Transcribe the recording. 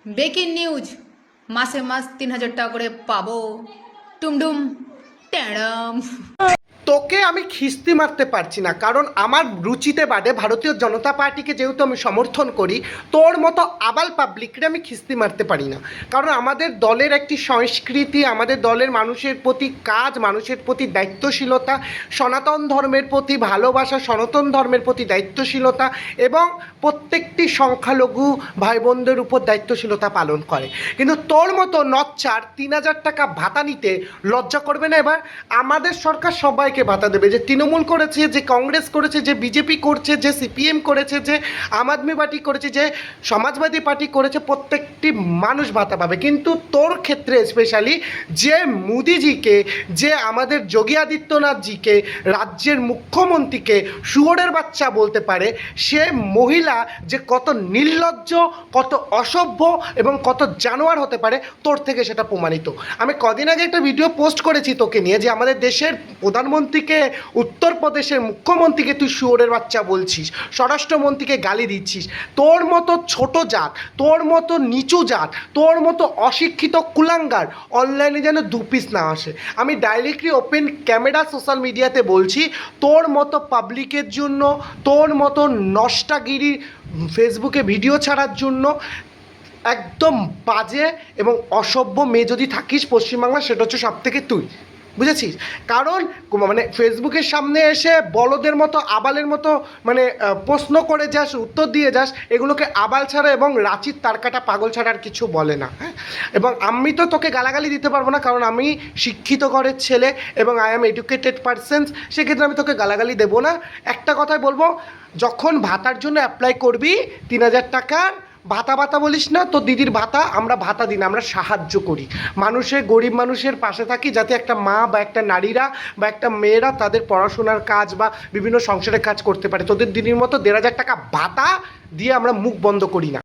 Breaking news, মাসে মাস 3,000 টাকা করে পাবো। টুমডুম ট্যাড়াম। তোকে আমি খিস্তি মারতে পারছি না, কারণ আমার রুচিতে বাদে ভারতীয় জনতা পার্টিকে যেহেতু আমি সমর্থন করি, তোর মতো আবাল পাবলিকরে আমি খিস্তি মারতে পারি না। কারণ আমাদের দলের একটি সংস্কৃতি, আমাদের দলের মানুষের প্রতি কাজ, মানুষের প্রতি দায়িত্বশীলতা, সনাতন ধর্মের প্রতি ভালোবাসা, সনাতন ধর্মের প্রতি দায়িত্বশীলতা এবং প্রত্যেকটি সংখ্যালঘু ভাই বোনদের উপর দায়িত্বশীলতা পালন করে। কিন্তু তোর মতো নচ্চার 3,000 টাকা ভাতা নিতে লজ্জা করবে না? এবার আমাদের সরকার সবাইকে ভাতা দেবে, যে তৃণমূল করেছে, যে কংগ্রেস করেছে, যে বিজেপি করছে, যে সিপিএম করেছে, যে আম আদমি পার্টি করেছে, যে সমাজবাদী পার্টি করেছে, প্রত্যেকটি মানুষ ভাতা পাবে। কিন্তু তোর ক্ষেত্রে স্পেশালি যে মোদিজিকে, যে আমাদের যোগী আদিত্যনাথজিকে, রাজ্যের মুখ্যমন্ত্রীকে শুয়োরের বাচ্চা বলতে পারে, সে মহিলা যে কত নির্লজ্জ, কত অসভ্য এবং কত জানোয়ার হতে পারে, তোর থেকে সেটা প্রমাণিত। আমি কদিন আগে একটা ভিডিও পোস্ট করেছি তোকে নিয়ে, যে আমাদের দেশের প্রধানমন্ত্রীকে, উত্তরপ্রদেশের মুখ্যমন্ত্রীকে তুই শুয়োরের বাচ্চা বলছিস, স্বরাষ্ট্রমন্ত্রীকে গালি দিচ্ছিস। তোর মতো ছোট জাত, তোর মতো নিচু জাত, তোর মতো অশিক্ষিত কুলাঙ্গার অনলাইনে যেন দু পিস না আসে। আমি ডাইরেক্টলি ওপেন ক্যামেরা সোশ্যাল মিডিয়াতে বলছি, তোর মতো পাবলিকের জন্য, তোর মতো নষ্টাগিরি ফেসবুকে ভিডিও ছাড়ার জন্য একদম বাজে এবং অসভ্য মেয়ে যদি থাকিস পশ্চিমবাংলা, সেটা হচ্ছে সব থেকে তুই, বুঝেছিস? কারণ মানে ফেসবুকের সামনে এসে বলদের মতো, আবালের মতো মানে প্রশ্ন করে যাস, উত্তর দিয়ে যাস, এগুলোকে আবাল ছাড়া এবং রাঁচির তারকাটা পাগল ছাড়া আর কিছু বলে না। হ্যাঁ, এবং আমি তো তোকে গালাগালি দিতে পারবো না, কারণ আমি শিক্ষিত ঘরের ছেলে এবং আই অ্যাম এডুকেটেড পারসন। সেক্ষেত্রে আমি তোকে গালাগালি দেবো না। একটা কথাই বলবো, যখন ভাতার জন্য অ্যাপ্লাই করবি 3,000 টাকার ভাতা, ভাতা বলিস না, তোর দিদির ভাতা, আমরা ভাতা দিই না, আমরা সাহায্য করি, মানুষের, গরিব মানুষের পাশে থাকি, যাতে একটা মা বা একটা নারীরা বা একটা মেয়েরা তাদের পড়াশোনার কাজ বা বিভিন্ন সংসারের কাজ করতে পারে। তোদের দিদির মতো 1,500 টাকা ভাতা দিয়ে আমরা মুখ বন্ধ করি না।